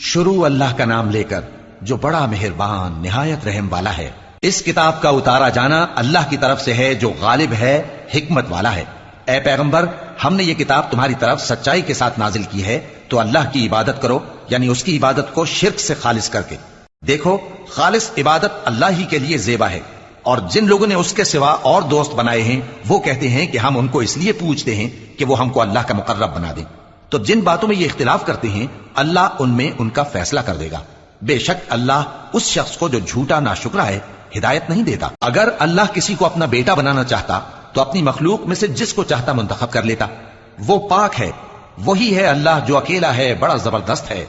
शुरू अल्लाह का नाम लेकर जो बड़ा मेहरबान निहायत रहम वाला है। इस किताब का उतारा जाना अल्लाह की तरफ से है जो गालिब है, हिकमत वाला है। ए पैगंबर, हमने ये किताब तुम्हारी तरफ सच्चाई के साथ नाजिल की है, तो अल्लाह की इबादत करो, यानी उसकी इबादत को शिर्क से खालिस करके। देखो, खालिस इबादत अल्लाह ही के लिए ज़ेबा है, और जिन लोगों ने उसके सिवा और दोस्त बनाए हैं वो कहते हैं कि हम उनको इसलिए पूछते हैं कि वो हमको अल्लाह का मुकर्रब बना दें। तो जिन बातों में ये इख्तिलाफ करते हैं अल्लाह उनमें उनका फैसला कर देगा। बेशक अल्लाह उस शख्स को जो झूठा नाशुक्रा है हिदायत नहीं देता। अगर अल्लाह किसी को अपना बेटा बनाना चाहता तो अपनी मखलूक में से जिसको चाहता मुंतखब कर लेता। वो पाक है, वही है अल्लाह जो अकेला है, बड़ा जबरदस्त है।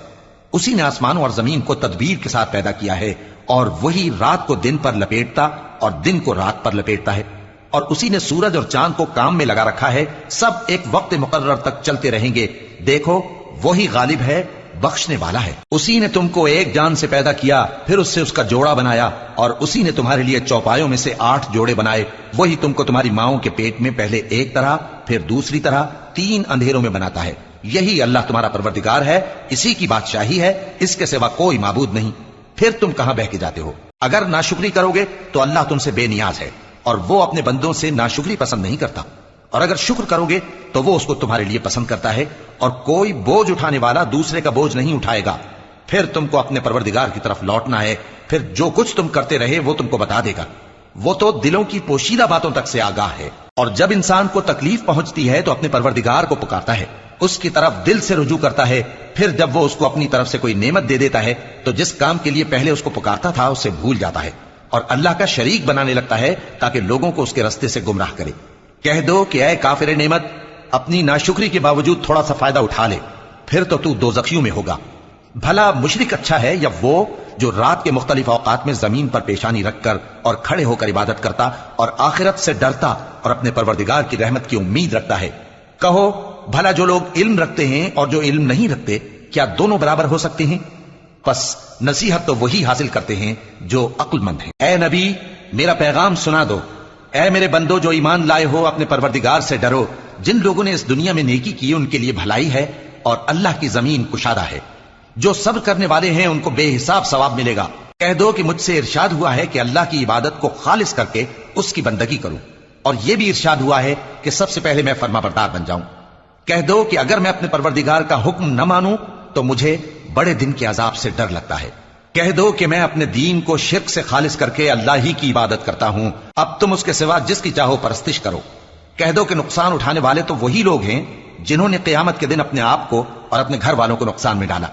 उसी ने आसमानों और जमीन को तदबीर के साथ पैदा किया है, और वही रात को दिन पर लपेटता और दिन को रात पर लपेटता है। और उसी ने सूरज और चांद को काम में लगा रखा है, सब एक वक्त मुकर्रर तक चलते रहेंगे। देखो, वही गालिब है, बख्शने वाला है। उसी ने तुमको एक जान से पैदा किया, फिर उससे उसका जोड़ा बनाया, और उसी ने तुम्हारे लिए चौपायों में से 8 जोड़े बनाए। वही तुमको तुम्हारी माओं के पेट में पहले एक तरह, फिर दूसरी तरह, 3 अंधेरों में बनाता है। यही अल्लाह तुम्हारा परवरदिगार है, इसी की बादशाही है, इसके सिवा कोई माबूद नहीं। फिर तुम कहां बह के जाते हो? अगर नाशुक्री करोगे तो अल्लाह तुमसे बेनियाज है, और वो अपने बंदों से नाशुक्री पसंद नहीं करता। और अगर शुक्र करोगे तो वो उसको तुम्हारे लिए पसंद करता है, और कोई बोझ उठाने वाला दूसरे का बोझ नहीं उठाएगा। फिर तुमको अपने परवरदिगार की तरफ लौटना है, फिर जो कुछ तुम करते रहे वो तुमको बता देगा। वो तो दिलों की पोशीदा बातों तक से आगाह है। और जब इंसान को तकलीफ पहुंचती है तो अपने परवरदिगार को पुकारता है, उसकी तरफ दिल से रुजू करता है। फिर जब वो उसको अपनी तरफ से कोई नेमत दे देता है तो जिस काम के लिए पहले उसको पुकारता था उसे भूल जाता है, और अल्लाह का शरीक बनाने लगता है ताकि लोगों को उसके रास्ते से गुमराह करे। कह दो कि ऐ काफिर नेमत, अपनी नाशुक्री के बावजूद थोड़ा सा फायदा उठा ले, फिर तो तू दोज़खियों में होगा। भला मुशरिक अच्छा है या वो जो रात के मुख्तलिफ औकात में जमीन पर पेशानी रखकर और खड़े होकर इबादत करता और आखिरत से डरता और अपने परवरदिगार की रहमत की उम्मीद रखता है। कहो, भला जो लोग इल्म रखते हैं और जो इल्म नहीं रखते, क्या दोनों बराबर हो सकते हैं? बस नसीहत तो वही हासिल करते हैं जो अक्लमंद हैं। ए नबी, मेरा पैगाम सुना दो। ऐ मेरे बंदो जो ईमान लाए हो, अपने परवरदिगार से डरो। जिन लोगों ने इस दुनिया में नेकी की उनके लिए भलाई है, और अल्लाह की जमीन कुशादा है। जो सब्र करने वाले हैं उनको बेहिसाब सवाब मिलेगा। कह दो कि मुझसे इरशाद हुआ है कि अल्लाह की इबादत को खालिस करके उसकी बंदगी करूं, और यह भी इरशाद हुआ है कि सबसे पहले मैं फरमाबरदार बन जाऊं। कह दो कि अगर मैं अपने परवरदिगार का हुक्म न मानूं तो मुझे बड़े दिन के अजाब से डर लगता है। कह दो कि मैं अपने दीन को शिर्क से खालिस करके अल्लाह ही की इबादत करता हूं, अब तुम उसके सिवा जिसकी चाहो परस्तिश करो। कह दो कि नुकसान उठाने वाले तो वही लोग हैं जिन्होंने क़यामत के दिन अपने आप को और अपने घर वालों को नुकसान में डाला।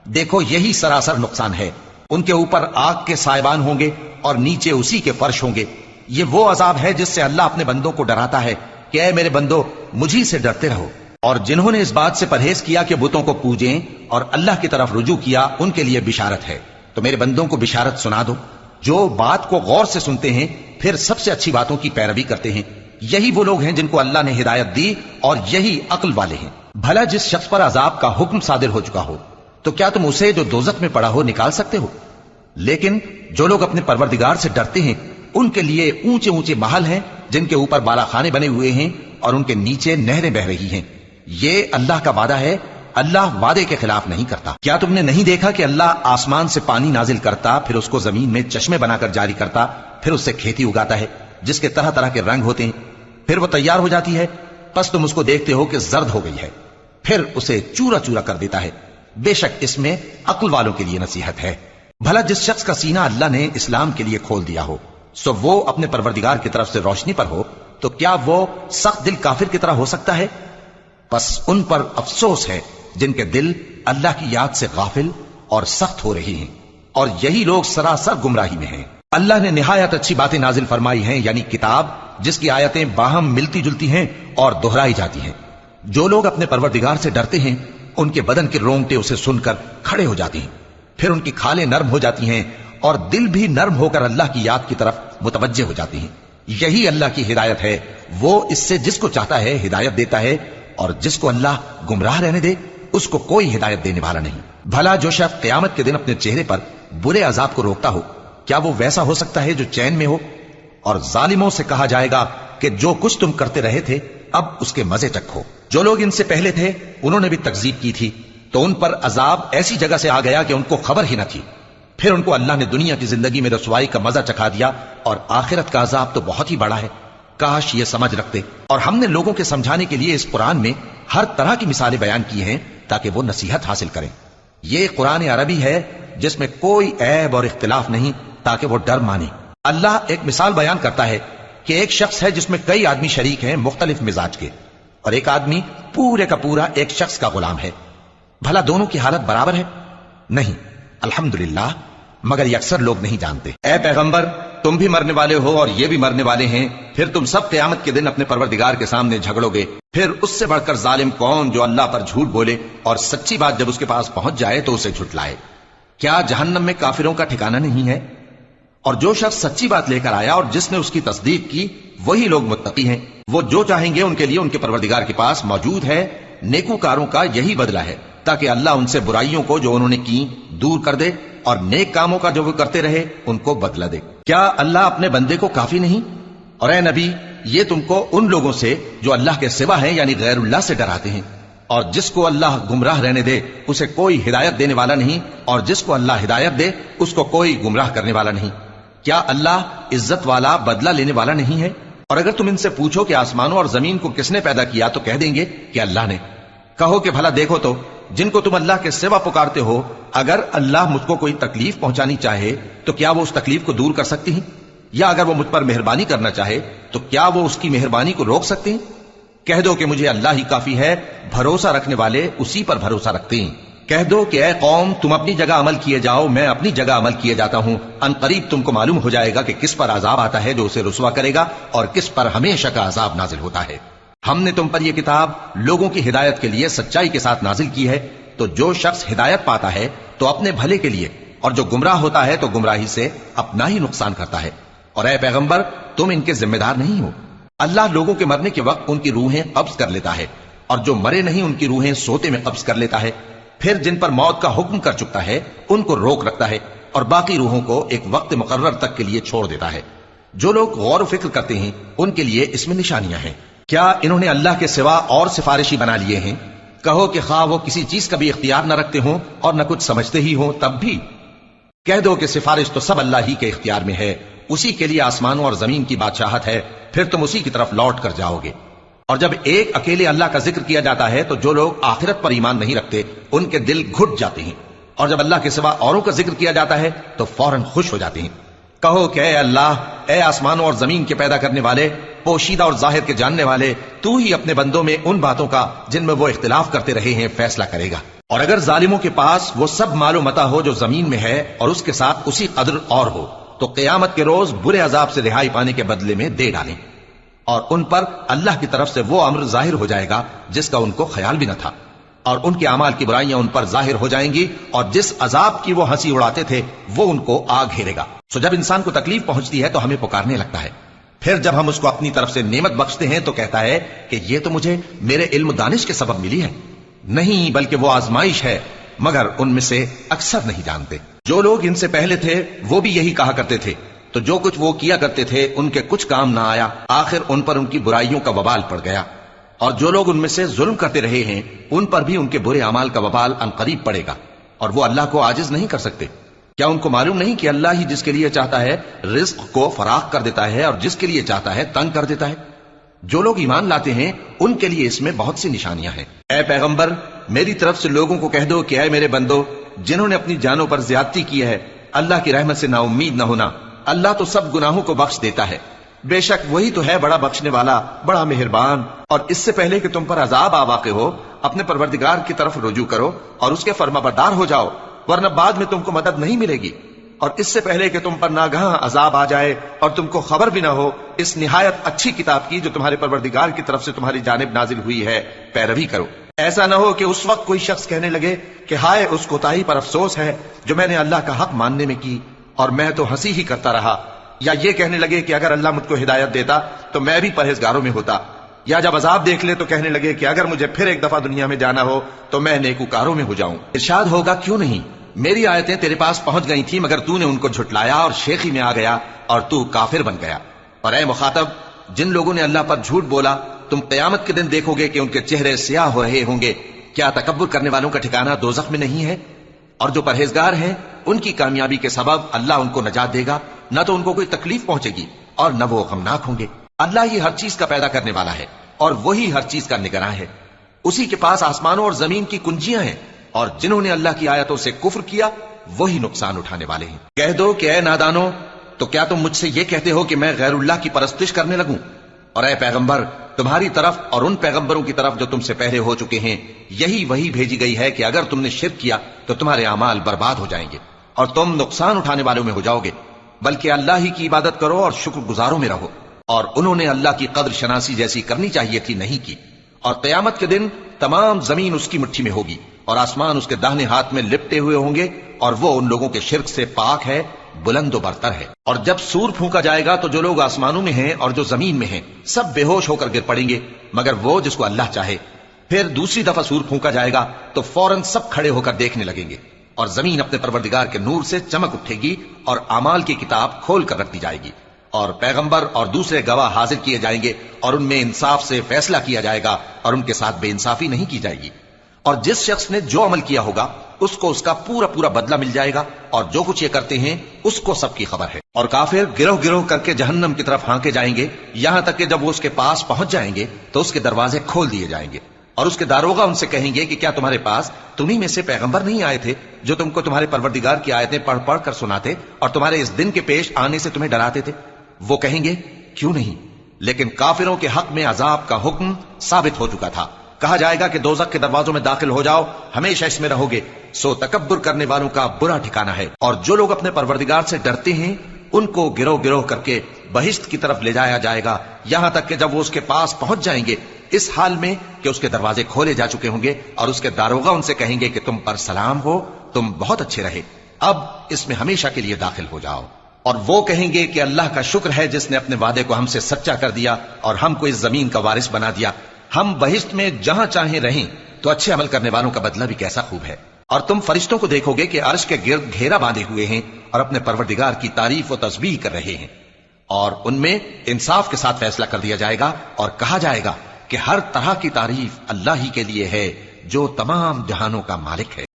देखो, यही सरासर नुकसान है। उनके ऊपर आग के साइबान होंगे और नीचे उसी के फर्श होंगे। ये वो अजाब है जिससे अल्लाह अपने बंदों को डराता है कि ऐ मेरे बंदो, मुझी से डरते रहो। और जिन्होंने इस बात से परहेज किया कि बुतों को पूजें और अल्लाह की तरफ रुजू किया, उनके लिए बिशारत है। तो मेरे बंदों को बिशारत सुना दो जो बात को गौर से सुनते हैं, फिर सबसे अच्छी बातों की पैरवी करते हैं। यही वो लोग हैं जिनको अल्लाह ने हिदायत दी, और यही अक्ल वाले हैं। भला जिस शख्स पर अजाब का हुक्म सादिर हो चुका हो, तो क्या तुम उसे जो दोजख में पड़ा हो निकाल सकते हो? लेकिन जो लोग अपने परवरदिगार से डरते हैं उनके लिए ऊंचे ऊंचे महल हैं जिनके ऊपर बालाखाने बने हुए हैं और उनके नीचे नहरें बह रही हैं। ये अल्लाह का वादा है, अल्लाह वादे के खिलाफ नहीं करता। क्या तुमने नहीं देखा कि अल्लाह आसमान से पानी नाजिल करता, फिर उसको जमीन में चश्मे बनाकर जारी करता, फिर उससे खेती उगाता है जिसके तरह तरह के रंग होते हैं, फिर वो तैयार हो जाती है। बस तुम उसको देखते हो कि जर्द हो गई है, फिर उसे चूरा चूरा कर देता है। बेशक इसमें अक्ल वालों के लिए नसीहत है। भला जिस शख्स का सीना अल्लाह ने इस्लाम के लिए खोल दिया हो, सो वो अपने परवरदिगार की तरफ से रोशनी पर हो, तो क्या वो सख्त दिल काफिर की तरह हो सकता है? बस उन पर अफसोस है जिनके दिल अल्लाह की याद से गाफिल और सख्त हो रही हैं, और यही लोग सरासर गुमराही में हैं। अल्लाह ने निहायत अच्छी बातें नाजिल फरमाई हैं, यानी किताब जिसकी आयतें बाहम मिलती जुलती हैं और दोहराई जाती हैं। जो लोग अपने परवरदिगार से डरते हैं उनके बदन के रोंगटे उसे सुनकर खड़े हो जाती हैं, फिर उनकी खालें नर्म हो जाती हैं और दिल भी नर्म होकर अल्लाह की याद की तरफ मुतवज्जे हो जाती हैं। यही अल्लाह की हिदायत है। वो इससे जिसको चाहता है हिदायत देता है, और जिसको अल्लाह गुमराह रहने दे उसको कोई हिदायत देने वाला नहीं। भला जो शख्स क़यामत के दिन अपने चेहरे पर बुरे अजाब को रोकता हो, क्या वो वैसा हो सकता है जो चैन में हो? और जालिमों से कहा जाएगा कि जो कुछ तुम करते रहे थे अब उसके मजे चखो। जो लोग इनसे पहले थे उन्होंने भी तकजीब की थी, تو ان پر عذاب ایسی جگہ سے آ گیا کہ ان کو خبر ہی نہ تھی. پھر ان کو اللہ نے دنیا کی زندگی میں رسوائی کا مزہ چکھا دیا اور آخرت کا عذاب تو بہت ہی بڑا ہے. کاش یہ سمجھ رکھتے. اور ہم نے لوگوں کے سمجھانے کے لیے اس قرآن میں ہر طرح کی مثالیں بیان کی ہیں تاکہ وہ نصیحت حاصل کریں. یہ قرآن عربی ہے جس میں کوئی عیب اور اختلاف نہیں تاکہ وہ ڈر مانے. اللہ ایک مثال بیان کرتا ہے کہ ایک شخص ہے جس میں کئی آدمی شریک ہیں مختلف مزاج کے، اور ایک آدمی پورے کا پورا ایک شخص کا غلام ہے. بھلا دونوں کی حالت برابر ہے؟ نہیں، الحمدللہ، مگر یہ اکثر لوگ نہیں جانتے. اے پیغمبر، تم بھی مرنے والے ہو اور یہ بھی مرنے والے ہیں، پھر تم سب قیامت کے دن اپنے پروردگار کے سامنے جھگڑو گے. پھر اس سے بڑھ کر ظالم کون جو اللہ پر جھوٹ بولے اور سچی بات جب اس کے پاس پہنچ جائے تو اسے جھٹلائے. کیا جہنم میں کافروں کا ٹھکانہ نہیں ہے؟ اور جو شخص سچی بات لے کر آیا اور جس نے اس کی تصدیق کی وہی لوگ متقی ہیں. وہ جو چاہیں گے ان کے لیے ان کے پروردگار کے پاس موجود ہے. نیکوکاروں کا یہی بدلہ ہے تاکہ اللہ ان سے برائیوں کو جو انہوں نے کی دور کر دے اور نیک کاموں کا جو وہ کرتے رہے ان کو بدلہ دے. کیا اللہ اپنے بندے کو کافی نہیں؟ اور اے نبی، یہ تم کو ان لوگوں سے جو اللہ کے سوا ہیں یعنی غیر اللہ سے ڈراتے ہیں، اور جس کو اللہ گمراہ رہنے دے اسے کوئی ہدایت دینے والا نہیں، اور جس کو اللہ ہدایت دے اس کو کوئی گمراہ کرنے والا نہیں. کیا اللہ عزت والا بدلہ لینے والا نہیں ہے؟ اور اگر تم ان سے پوچھو کہ آسمانوں اور زمین کو کس نے پیدا کیا تو کہہ دیں گے کہ اللہ نے. کہو کہ بھلا دیکھو تو جن کو تم اللہ کے سوا پکارتے ہو، اگر اللہ مجھ کو کوئی تکلیف پہنچانی چاہے تو کیا وہ اس تکلیف کو دور کر سکتی ہیں؟ یا اگر وہ مجھ پر مہربانی کرنا چاہے تو کیا وہ اس کی مہربانی کو روک سکتے ہیں؟ کہہ دو کہ مجھے اللہ ہی کافی ہے، بھروسہ رکھنے والے اسی پر بھروسہ رکھتے ہیں. کہہ دو کہ اے قوم، تم اپنی جگہ عمل کیے جاؤ، میں اپنی جگہ عمل کیے جاتا ہوں. ان قریب تم کو معلوم ہو جائے گا کہ کس پر عذاب آتا ہے جو اسے رسوا کرے گا اور کس پر ہمیشہ کا عذاب نازل ہوتا ہے. ہم نے تم پر یہ کتاب لوگوں کی ہدایت کے لیے سچائی کے ساتھ نازل کی ہے، تو جو شخص ہدایت پاتا ہے تو اپنے بھلے کے لیے، اور جو گمراہ ہوتا ہے تو گمراہی سے اپنا ہی نقصان کرتا ہے. اور اے پیغمبر، تم ان کے ذمہ دار نہیں ہو. اللہ لوگوں کے مرنے کے وقت ان کی روحیں قبض کر لیتا ہے، اور جو مرے نہیں ان کی روحیں سوتے میں قبض کر لیتا ہے. پھر جن پر موت کا حکم کر چکتا ہے ان کو روک رکھتا ہے اور باقی روحوں کو ایک وقت مقرر تک کے لیے چھوڑ دیتا ہے. جو لوگ غور و فکر کرتے ہیں ان کے لیے اس میں نشانیاں ہیں. کیا انہوں نے اللہ کے سوا اور سفارشی بنا لیے ہیں؟ کہو کہ خواہ وہ کسی چیز کا بھی اختیار نہ رکھتے ہوں اور نہ کچھ سمجھتے ہی ہوں تب بھی کہہ دو کہ سفارش تو سب اللہ ہی کے اختیار میں ہے. اسی کے لیے آسمانوں اور زمین کی بادشاہت ہے، پھر تم اسی کی طرف لوٹ کر جاؤ گے. اور جب ایک اکیلے اللہ کا ذکر کیا جاتا ہے تو جو لوگ آخرت پر ایمان نہیں رکھتے ان کے دل گھٹ جاتے ہیں، اور جب اللہ کے سوا اوروں کا ذکر کیا جاتا ہے تو فوراً خوش ہو جاتے ہیں. کہو کہ اے اللہ، اے آسمانوں اور زمین کے پیدا کرنے والے، پوشیدہ اور ظاہر کے جاننے والے، تو ہی اپنے بندوں میں ان باتوں کا جن میں وہ اختلاف کرتے رہے ہیں فیصلہ کرے گا. اور اگر ظالموں کے پاس وہ سب مال و متاع ہو جو زمین میں ہے اور اس کے ساتھ اسی قدر اور ہو تو قیامت کے روز برے عذاب سے رہائی پانے کے بدلے میں دے ڈالیں، اور ان پر اللہ کی طرف سے وہ امر ظاہر ہو جائے گا جس کا ان کو خیال بھی نہ تھا، اور ان کے اعمال کی برائیاں ان پر ظاہر ہو جائیں گی، اور جس عذاب کی وہ ہنسی اڑاتے تھے وہ ان کو آ گھیرے گا. سو جب انسان کو تکلیف پہنچتی ہے تو ہمیں پکارنے لگتا ہے، پھر جب ہم اس کو اپنی طرف سے نعمت بخشتے ہیں تو کہتا ہے کہ یہ تو مجھے میرے علم و دانش کے سبب ملی ہے. نہیں، بلکہ وہ آزمائش ہے، مگر ان میں سے اکثر نہیں جانتے. جو لوگ ان سے پہلے تھے وہ بھی یہی کہا کرتے تھے، تو جو کچھ وہ کیا کرتے تھے ان کے کچھ کام نہ آیا، آخر ان پر ان کی برائیوں کا وبال پڑ گیا. اور جو لوگ ان میں سے ظلم کرتے رہے ہیں ان پر بھی ان کے برے اعمال کا وبال عنقریب پڑے گا، اور وہ اللہ کو عاجز نہیں کر سکتے. کیا ان کو معلوم نہیں کہ اللہ ہی جس کے لیے چاہتا ہے رزق کو فراخ کر دیتا ہے اور جس کے لیے چاہتا ہے تنگ کر دیتا ہے؟ جو لوگ ایمان لاتے ہیں ان کے لیے اس میں بہت سی نشانیاں ہیں. اے پیغمبر، میری طرف سے لوگوں کو کہہ دو کہ اے میرے بندو، جنہوں نے اپنی جانوں پر زیادتی کی ہے، اللہ کی رحمت سے نا امید نہ ہونا. اللہ تو سب گناہوں کو بخش دیتا ہے، بے شک وہی تو ہے بڑا بخشنے والا، بڑا مہربان. اور اس سے پہلے کہ تم پر عذاب آ واقع ہو، اپنے پروردگار کی طرف رجوع کرو اور اس کے فرما بردار ہو جاؤ، ورنہ بعد میں تم کو مدد نہیں ملے گی. اور اس سے پہلے کہ تم پر ناگہاں عذاب آ جائے اور تم کو خبر بھی نہ ہو، اس نہایت اچھی کتاب کی جو تمہارے پروردگار کی طرف سے تمہاری جانب نازل ہوئی ہے پیروی کرو. ایسا نہ ہو کہ اس وقت کوئی شخص کہنے لگے کہ ہائے اس کوتاہی پر افسوس ہے جو میں نے اللہ کا حق ماننے میں کی، اور میں تو ہنسی ہی کرتا رہا. یا یہ کہنے لگے کہ اگر اللہ مجھ کو ہدایت دیتا تو میں بھی پرہیزگاروں میں ہوتا. یا جب عذاب دیکھ لے تو کہنے لگے کہ اگر مجھے پھر ایک دفعہ دنیا میں جانا ہو تو میں نیکوکاروں میں ہو جاؤں. ارشاد ہوگا کیوں نہیں، میری آیتیں تیرے پاس پہنچ گئی تھی مگر تو نے ان کو جھٹلایا اور شیخی میں آ گیا اور تو کافر بن گیا. اور اے مخاطب، جن لوگوں نے اللہ پر جھوٹ بولا تم قیامت کے دن دیکھو گے کہ ان کے چہرے سیاہ ہو رہے ہوں گے، क्या तकब्बुर करने वालों का ठिकाना दोज़ख में नहीं है? और जो परहेजगार हैं उनकी कामयाबी के सबब अल्लाह उनको नजात देगा, न तो उनको कोई तकलीफ पहुंचेगी और न वो गमनाक होंगे। अल्लाह ही हर चीज का पैदा करने वाला है और वही हर चीज का निगरान है। उसी के पास आसमानों और जमीन की कुंजियां हैं, और जिन्होंने अल्लाह की आयतों से कुफ्र किया वही नुकसान उठाने वाले हैं। कह दो कि ऐ नादानो, तो क्या तुम मुझसे ये कहते हो कि मैं गैरुल्लाह की परस्तिश करने लगूं? और ऐ पैगंबर, तुम्हारी तरफ और उन पैगंबरों की तरफ जो तुमसे पहले हो चुके हैं यही वही भेजी गई है कि अगर तुमने शिर्क किया तो तुम्हारे अमाल बर्बाद हो जाएंगे और तुम नुकसान उठाने वालों में हो जाओगे। बल्कि अल्लाह ही की इबादत करो और शुक्रगुजारों में रहो। और उन्होंने अल्लाह की कद्र शनासी जैसी करनी चाहिए थी, नहीं की। और क़यामत के दिन तमाम जमीन उसकी मुट्ठी में होगी और आसमान उसके दाहिने हाथ में लिपटे हुए होंगे, और वो उन लोगों के शिर्क से पाक है, बुलंद व बरतर है। और जब सूर फूंका जाएगा तो जो लोग आसमानों में हैं और जो जमीन में हैं सब बेहोश होकर गिर पड़ेंगे, मगर वो जिसको अल्लाह चाहे। फिर दूसरी दफा सूर फूंका जाएगा तो फौरन सब खड़े होकर देखने लगेंगे, और जमीन अपने परवरदिगार के नूर से चमक उठेगी और अमाल की किताब खोल कर रख दी जाएगी, और पैगंबर और दूसरे गवाह हाजिर किए जाएंगे, और उनमें इंसाफ से फैसला किया जाएगा और उनके साथ बेइंसाफी नहीं की जाएगी। और जिस शख्स ने जो अमल किया होगा उसको उसका पूरा पूरा बदला मिल जाएगा, और जो कुछ ये करते हैं उसको सबकी खबर है। और काफिर गिरोह गिरोह करके जहन्नम की तरफ हांके जाएंगे, यहां तक कि जब वो उसके पास पहुंच जाएंगे तो उसके दरवाजे खोल दिए जाएंगे, और उसके दारोगा उनसे कहेंगे कि क्या तुम्हारे पास तुम्ही में से पैगंबर नहीं आए थे जो तुमको तुम्हारे परवरदिगार की आयतें पढ़ पढ़ कर सुनाते और तुम्हारे इस दिन के पेश आने से तुम्हें डराते थे? वो कहेंगे क्यों नहीं, लेकिन काफिरों के हक में अजाब का हुक्म साबित हो चुका था। कहा जाएगा कि दोज़ख के दरवाजों में दाखिल हो जाओ, हमेशा इसमें रहोगे, सो तकब्बुर करने वालों का बुरा ठिकाना है। और जो लोग अपने परवरदिगार से डरते हैं उनको गिरोह गिरोह करके बहिश्त की तरफ ले जाया जाएगा, यहां तक कि जब वो उसके पास पहुंच जाएंगे इस हाल में कि उसके दरवाजे खोले जा चुके होंगे, और उसके दारोगा उनसे कहेंगे कि तुम पर सलाम हो, तुम बहुत अच्छे रहे, अब इसमें हमेशा के लिए दाखिल हो जाओ। और वो कहेंगे कि अल्लाह का शुक्र है जिसने अपने वादे को हमसे सच्चा कर दिया और हमको इस जमीन का वारिस बना दिया। हम बहिश्त में जहां चाहें रहें, तो अच्छे अमल करने वालों का बदला भी कैसा खूब है। और तुम फरिश्तों को देखोगे कि अर्श के गिर्द घेरा बांधे हुए हैं और अपने परवरदिगार की तारीफ और तस्बीह कर रहे हैं, और उनमें इंसाफ के साथ फैसला कर दिया जाएगा और कहा जाएगा कि हर तरह की तारीफ अल्लाह ही के लिए है जो तमाम जहानों का मालिक है।